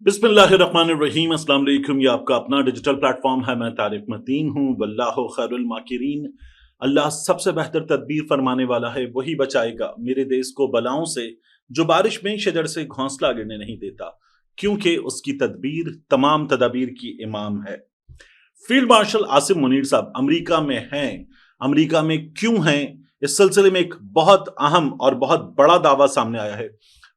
बिस्मिल्लाहिर्रहमानिर्रहीम। अस्सलाम वालेकुम। ये आपका अपना डिजिटल प्लेटफॉर्म है। मैं तारिक मतीन हूँ। वल्लाहु खैरुल माकिरीन। अल्लाह सबसे बेहतर तदबीर फरमाने वाला है, वही बचाएगा मेरे देश को बलाओं से, जो बारिश में शजर से घोंसला गिरने नहीं देता, क्योंकि उसकी तदबीर तमाम तदाबीर की इमाम है। फील्ड मार्शल आसिम मुनीर साहब अमेरिका में हैं। अमेरिका में क्यों हैं, इस सिलसिले में एक बहुत अहम और बहुत बड़ा दावा सामने आया है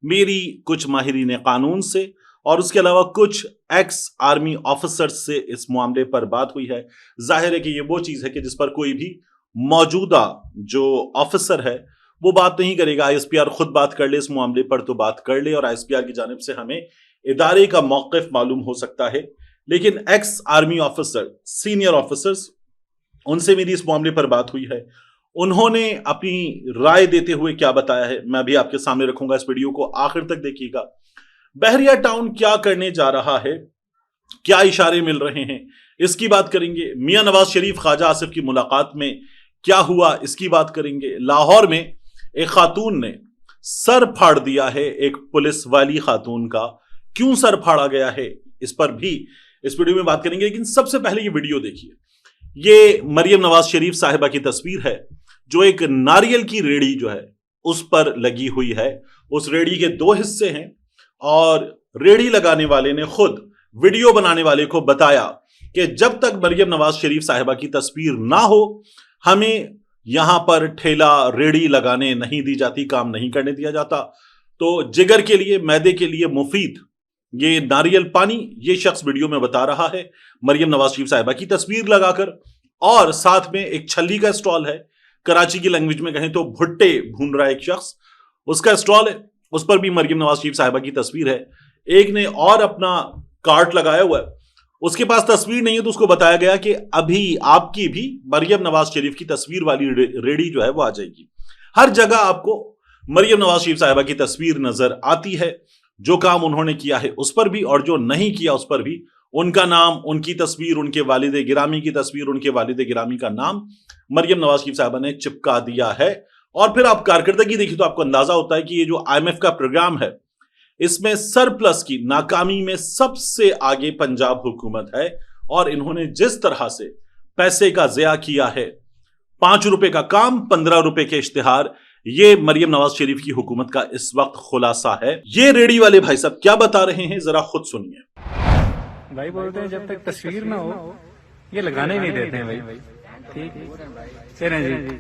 मेरी कुछ माहिरीन कानून से, और उसके अलावा कुछ एक्स आर्मी ऑफिसर्स से इस मामले पर बात हुई है। जाहिर है कि ये वो चीज है कि जिस पर कोई भी मौजूदा जो ऑफिसर है वो बात नहीं करेगा। आईएसपीआर खुद बात कर ले इस मामले पर तो बात कर ले, और आईएसपीआर की जानिब से हमें इदारे का मौक़िफ़ मालूम हो सकता है, लेकिन ex army officer, senior officers, उनसे मेरी इस मामले पर बात हुई है। उन्होंने अपनी राय देते हुए क्या बताया है मैं भी आपके सामने रखूंगा। इस वीडियो को आखिर तक देखिएगा। बहरिया टाउन क्या करने जा रहा है, क्या इशारे मिल रहे हैं, इसकी बात करेंगे। मियां नवाज शरीफ ख्वाजा आसिफ की मुलाकात में क्या हुआ, इसकी बात करेंगे। लाहौर में एक खातून ने सर फाड़ दिया है, एक पुलिस वाली खातून का। क्यों सर फाड़ा गया है, इस पर भी इस वीडियो में बात करेंगे। लेकिन सबसे पहले ये वीडियो देखिए। ये मरियम नवाज शरीफ साहिबा की तस्वीर है, जो एक नारियल की रेड़ी जो है उस पर लगी हुई है। उस रेड़ी के दो हिस्से हैं, और रेड़ी लगाने वाले ने खुद वीडियो बनाने वाले को बताया कि जब तक मरियम नवाज शरीफ साहिबा की तस्वीर ना हो, हमें यहां पर ठेला रेड़ी लगाने नहीं दी जाती, काम नहीं करने दिया जाता। तो जिगर के लिए, मैदे के लिए मुफीद ये नारियल पानी, ये शख्स वीडियो में बता रहा है मरियम नवाज शरीफ साहिबा की तस्वीर लगाकर। और साथ में एक छल्ली का स्टॉल है, कराची की लैंग्वेज में कहें तो भुट्टे भून रहा है एक शख्स, उसका स्टॉल है, उस पर भी मरियम नवाज शरीफ साहिबा की तस्वीर है। एक ने और अपना कार्ट लगाया हुआ है, उसके पास तस्वीर नहीं है, तो उसको बताया गया कि अभी आपकी भी मरियम नवाज शरीफ की तस्वीर वाली रेडी जो है वो आ जाएगी। हर जगह आपको मरियम नवाज शरीफ साहिबा की तस्वीर नजर आती है। जो काम उन्होंने किया है उस पर भी, और जो नहीं किया उस पर भी, उनका नाम, उनकी तस्वीर, उनके वालिद गिरामी की तस्वीर, उनके वालिद गिरामी का नाम मरियम नवाज शरीफ साहिबा ने चिपका दिया है। और फिर आप कारकर्दगी देखिए तो आपको अंदाजा होता है कि ये जो आईएमएफ का प्रोग्राम है, इसमें सरप्लस की नाकामी में सबसे आगे पंजाब हुकूमत है। और इन्होंने जिस तरह से पैसे का ज़या किया है, 5 रुपए का काम, 15 रुपए के इश्तिहार, ये मरियम नवाज शरीफ की हुकूमत का इस वक्त खुलासा है। ये रेडी वाले भाई साहब क्या बता रहे हैं, जरा खुद सुनिए। भाई बोलते हैं जब तक तस्वीर ना हो ये लगाने ही नहीं देते हैं भाई। ठीक है जी।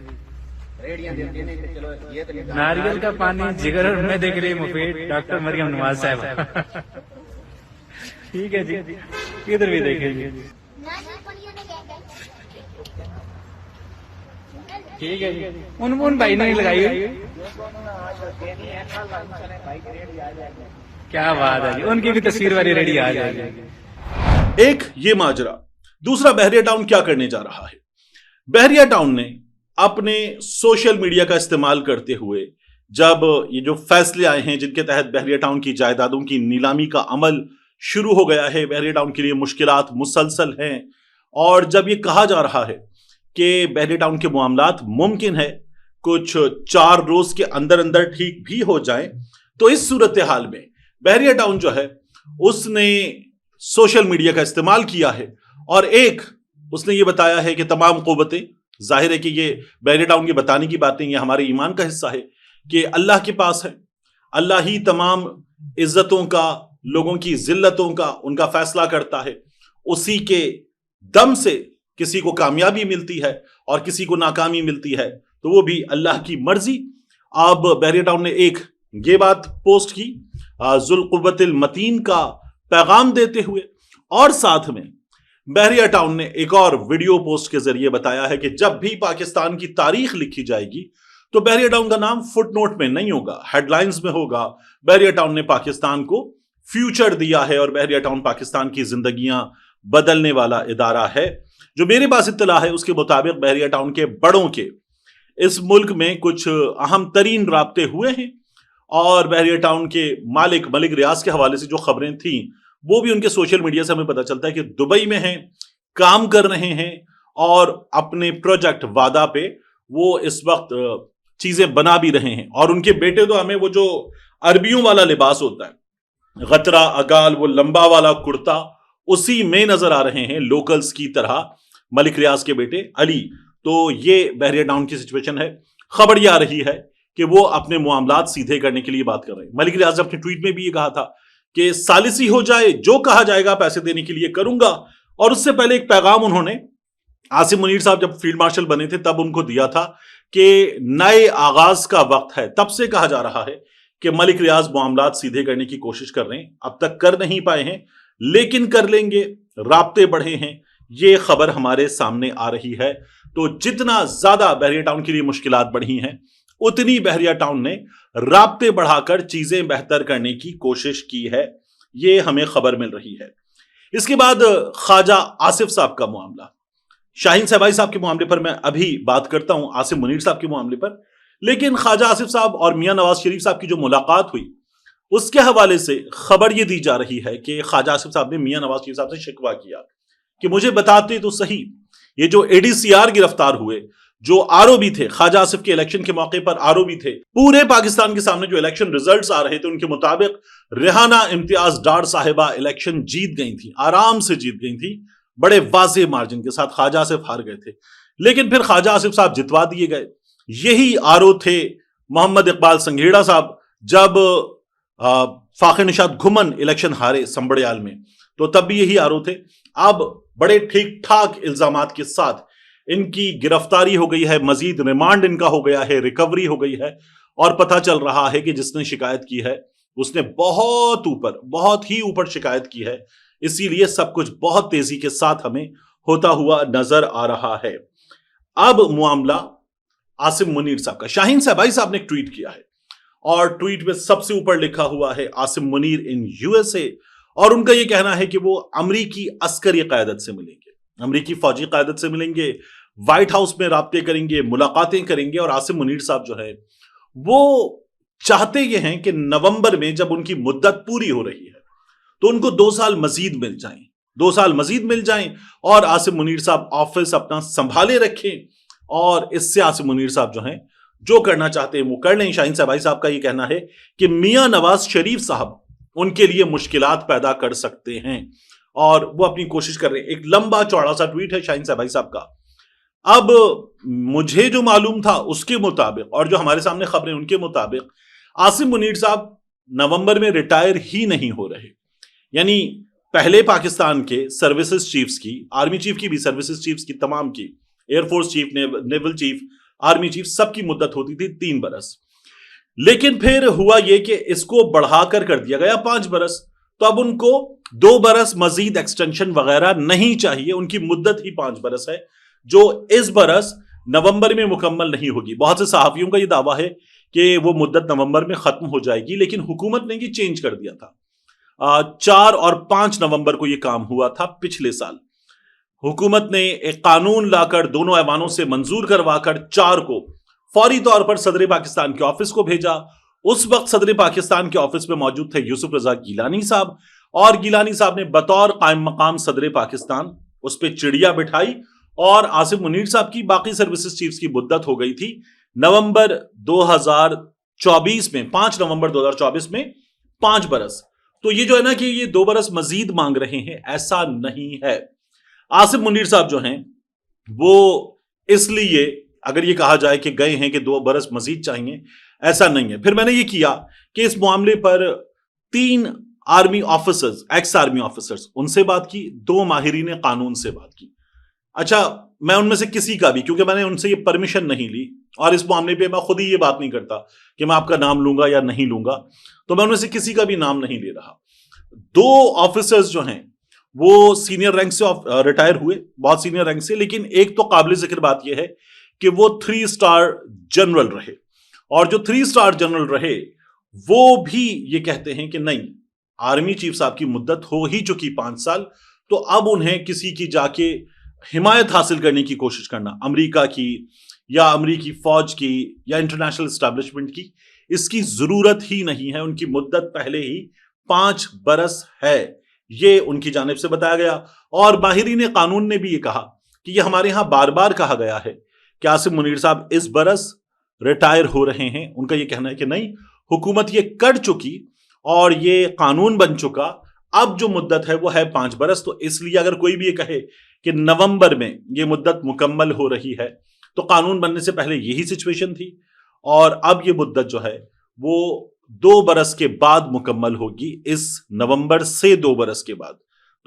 नारियल का पानी जिगर में देख रही मुफीद डॉक्टर मरियम नवाज साहब। ठीक है जी, इधर भी देखेंगे। ठीक है जी, उन भाई ने लगाई हुई। क्या बात है जी, उनकी भी तस्वीर वाली रेडी आ जाएगी। एक ये माजरा। दूसरा, बहरिया टाउन क्या करने जा रहा है। बहरिया टाउन ने अपने सोशल मीडिया का इस्तेमाल करते हुए, जब ये जो फैसले आए हैं जिनके तहत बहरिया टाउन की जायदादों की नीलामी का अमल शुरू हो गया है, बहरिया टाउन के लिए मुश्किलात मुसलसल हैं, और जब ये कहा जा रहा है कि बहरिया टाउन के मामलात मुमकिन है कुछ 4 रोज के अंदर अंदर ठीक भी हो जाएं, तो इस सूरत हाल में बहरिया टाउन जो है उसने सोशल मीडिया का इस्तेमाल किया है, और एक उसने ये बताया है कि तमाम क़ुव्वतें, जाहिर है कि ये बहरिया टाउन के बताने की बातें, ये हमारे ईमान का हिस्सा है कि अल्लाह के पास है। अल्लाह ही तमाम इज्जतों का, लोगों की जिल्लतों का, उनका फैसला करता है। उसी के दम से किसी को कामयाबी मिलती है और किसी को नाकामी मिलती है, तो वो भी अल्लाह की मर्जी। अब बहरिया टाउन ने एक ये बात पोस्ट की जुल कुव्वतिल मतीन का पैगाम देते हुए, और साथ में बहरिया टाउन ने एक और वीडियो पोस्ट के जरिए बताया है कि जब भी पाकिस्तान की तारीख लिखी जाएगी तो बहरिया टाउन का नाम फुटनोट में नहीं होगा, हेडलाइंस में होगा। बहरिया टाउन ने पाकिस्तान को फ्यूचर दिया है, और बहरिया टाउन पाकिस्तान की जिंदगियां बदलने वाला इदारा है। जो मेरे पास इत्तला है उसके मुताबिक बहरिया टाउन के बड़ों के इस मुल्क में कुछ अहम तरीन राब्ते हुए हैं, और बहरिया टाउन के मलिक रियाज के हवाले से जो खबरें थी वो भी उनके सोशल मीडिया से हमें पता चलता है कि दुबई में हैं, काम कर रहे हैं, और अपने प्रोजेक्ट वादा पे वो इस वक्त चीजें बना भी रहे हैं। और उनके बेटे तो हमें वो जो अरबियों वाला लिबास होता है गतरा अगाल वो लंबा वाला कुर्ता उसी में नजर आ रहे हैं लोकल्स की तरह मलिक रियाज के बेटे अली। तो ये बहरिया टाउन की सिचुएशन है। खबर ये आ रही है कि वो अपने मामलात सीधे करने के लिए बात कर रहे हैं। मलिक रियाज ने अपने ट्वीट में भी ये कहा था कि सालिसी हो जाए, जो कहा जाएगा पैसे देने के लिए करूंगा। और उससे पहले एक पैगाम उन्होंने आसिम मुनीर साहब जब फील्ड मार्शल बने थे तब उनको दिया था कि नए आगाज का वक्त है। तब से कहा जा रहा है कि मलिक रियाज मामलात सीधे करने की कोशिश कर रहे हैं, अब तक कर नहीं पाए हैं लेकिन कर लेंगे, राब्ते बढ़े हैं, ये खबर हमारे सामने आ रही है। तो जितना ज्यादा बहरिया टाउन के लिए मुश्किलात बढ़ी हैं, उतनी बहरिया टाउन ने राब्ते बढ़ाकर चीजें बेहतर करने की कोशिश की है, ये हमें खबर मिल रही है। इसके बाद ख्वाजा आसिफ साहब का मामला, शाहीन सहबाई साहब के मामले पर मैं अभी बात करता हूं, आसिम मुनीर साहब के मामले पर। लेकिन ख्वाजा आसिफ साहब और मियां नवाज शरीफ साहब की जो मुलाकात हुई उसके हवाले से खबर यह दी जा रही है कि ख्वाजा आसिफ साहब ने मियां नवाज शरीफ साहब से शिकवा किया कि मुझे बताते तो सही, ये जो एडीसीआर गिरफ्तार हुए, जो आरओबी थे, ख्वाजा आसिफ के इलेक्शन के मौके पर आरओबी थे, पूरे पाकिस्तान के सामने जो इलेक्शन रिजल्ट्स आ रहे थे उनके मुताबिक रेहाना इम्तियाज डार साहिबा इलेक्शन जीत गई थी, आराम से जीत गई थी, बड़े वाजे मार्जिन के साथ। ख्वाजा आसिफ हार गए थे, लेकिन फिर ख्वाजा आसिफ साहब जितवा दिए गए। यही आरओ थे मोहम्मद इकबाल संघेड़ा साहब जब फाखिर निशात घुमन इलेक्शन हारे संबड़ियाल में, तो तब भी यही आरओ थे। अब बड़े ठीक ठाक इल्जामात के साथ इनकी गिरफ्तारी हो गई है, मजीद रिमांड इनका हो गया है, रिकवरी हो गई है, और पता चल रहा है कि जिसने शिकायत की है उसने बहुत ही ऊपर शिकायत की है। इसीलिए सब कुछ बहुत तेजी के साथ हमें होता हुआ नजर आ रहा है। अब मामला आसिम मुनीर साहब का। शाहीन सहबाई साहब ने एक ट्वीट किया है और ट्वीट में सबसे ऊपर लिखा हुआ है आसिम मुनीर इन यूएसए, और उनका यह कहना है कि वो अमरीकी अस्करी क़यादत से मिलेंगे, अमरीकी फौजी क़यादत से मिलेंगे, व्हाइट हाउस में राब्ते करेंगे, मुलाकातें करेंगे। और आसिम मुनीर साहब जो है वो चाहते ये हैं कि नवंबर में जब उनकी मुद्दत पूरी हो रही है तो उनको 2 साल मजीद मिल जाएं, 2 साल मजीद मिल जाएं, और आसिम मुनीर साहब ऑफिस अपना संभाले रखें, और इससे आसिम मुनीर साहब जो हैं जो करना चाहते हैं वो कर लें। शाहीन सहबाई साहब का ये कहना है कि मियां नवाज शरीफ साहब उनके लिए मुश्किलात पैदा कर सकते हैं, और वो अपनी कोशिश कर रहे हैं। एक लंबा चौड़ा सा ट्वीट है शाहीन सहबाई साहब का। अब मुझे जो मालूम था उसके मुताबिक और जो हमारे सामने खबरें उनके मुताबिक आसिम मुनीर साहब नवंबर में रिटायर ही नहीं हो रहे। यानी पहले पाकिस्तान के सर्विसेज चीफ्स की, आर्मी चीफ की भी, सर्विसेज चीफ्स की, तमाम की, air force chief, naval chief, army chief, सबकी मुद्दत होती थी 3 बरस। लेकिन फिर हुआ यह कि इसको बढ़ाकर कर दिया गया 5 बरस। तो अब उनको 2 बरस मजीद एक्सटेंशन वगैरह नहीं चाहिए, उनकी मुद्दत ही 5 बरस है, जो इस बरस नवंबर में मुकम्मल नहीं होगी। बहुत से सहाफियों का यह दावा है कि वो मुद्दत नवंबर में खत्म हो जाएगी, लेकिन हुकूमत ने ये चेंज कर दिया था। 4 और 5 नवंबर को यह काम हुआ था पिछले साल। हुकूमत ने एक कानून लाकर दोनों ऐवानों से मंजूर करवाकर 4 को फौरी तौर पर सदर पाकिस्तान के ऑफिस को भेजा। उस वक्त सदर पाकिस्तान के ऑफिस में मौजूद थे यूसुफ रजा गिलानी साहब, और गिलानी साहब ने बतौर कायम मकाम सदर पाकिस्तान उस पर चिड़िया बिठाई, और आसिम मुनीर साहब की बाकी सर्विसेज चीफ्स की मुद्दत हो गई थी नवंबर 2024 में, 5 नवंबर 2024 में 5 बरस। तो ये जो है ना कि ये 2 बरस मजीद मांग रहे हैं, ऐसा नहीं है। आसिम मुनीर साहब जो हैं वो इसलिए अगर ये कहा जाए कि गए हैं कि 2 बरस मजीद चाहिए, ऐसा नहीं है। फिर मैंने ये किया कि इस मामले पर 3 army officers, ex army officers, उनसे बात की, 2 माहिरीन कानून से बात की। अच्छा, मैं उनमें से किसी का भी, क्योंकि मैंने उनसे ये परमिशन नहीं ली और इस मामले पे मैं खुद ही ये बात नहीं करता कि मैं आपका नाम लूंगा या नहीं लूंगा, तो मैं उनमें से किसी का भी नाम नहीं ले रहा। 2 ऑफिसर्स जो हैं वो सीनियर रैंक से रिटायर हुए, बहुत सीनियर रैंक से, लेकिन एक तो काबिल जिक्र बात यह है कि वो 3 स्टार जनरल रहे, और जो 3 स्टार जनरल रहे वो भी ये कहते हैं कि नहीं, आर्मी चीफ साहब की मुद्दत हो ही चुकी 5 साल, तो अब उन्हें किसी की जाके हिमायत हासिल करने की कोशिश करना, अमेरिका की या अमेरिकी फौज की या इंटरनेशनल एस्टैब्लिशमेंट की, इसकी जरूरत ही नहीं है। उनकी मुद्दत पहले ही 5 बरस है, ये उनकी जानिब से बताया गया। और माहिरीन कानून ने भी ये कहा कि ये हमारे यहां बार बार कहा गया है कि आसिम मुनीर साहब इस बरस रिटायर हो रहे हैं। उनका ये कहना है कि नहीं, हुकूमत ये कर चुकी اور یہ قانون بن چکا. اب جو مدت ہے وہ ہے 5 برس. تو اس لیے اگر کوئی بھی یہ کہے کہ نومبر میں یہ مدت مکمل ہو رہی ہے تو قانون بننے سے پہلے یہی سچویشن تھی, اور اب یہ مدت جو ہے وہ 2 برس کے بعد مکمل ہوگی, اس نومبر سے 2 برس کے بعد.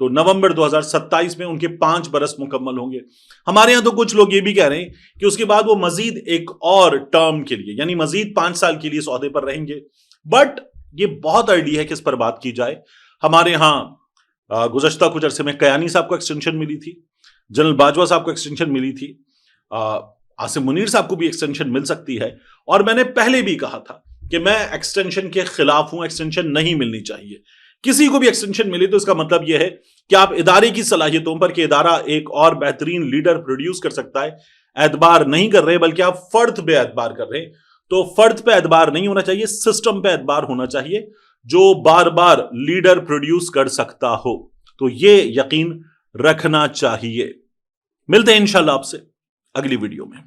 تو نومبر 2027 میں ان کے 5 برس مکمل ہوں گے. ہمارے یہاں تو کچھ لوگ یہ بھی کہہ رہے ہیں کہ اس کے بعد وہ مزید ایک اور ٹرم کے لیے یعنی مزید 5 سال کے لیے اس عہدے پر رہیں گے. بٹ یہ بہت ارلی ہے کہ اس پر بات کی جائے. ہمارے ہاں گزشتہ کچھ عرصے میں کیانی صاحب کو ایکسٹینشن ملی تھی, جنرل باجوہ صاحب کو ایکسٹینشن ملی تھی, عاصم منیر صاحب کو بھی ایکسٹینشن مل سکتی ہے. اور میں نے پہلے بھی کہا تھا کہ میں ایکسٹینشن کے خلاف ہوں, ایکسٹینشن نہیں ملنی چاہیے. کسی کو بھی ایکسٹینشن ملی تو اس کا مطلب یہ ہے کہ آپ ادارے کی صلاحیتوں پر کہ ادارہ ایک اور بہترین لیڈر پروڈیوس کر سکتا ہے اعتبار نہیں کر رہے, بلکہ آپ فرد پہ اعتبار کر رہے ہیں. تو فرد پہ اعتبار نہیں ہونا چاہیے, سسٹم پہ اعتبار ہونا چاہیے جو بار بار لیڈر پروڈیوس کر سکتا ہو. تو یہ یقین رکھنا چاہیے. ملتے ہیں انشاءاللہ آپ سے اگلی ویڈیو میں.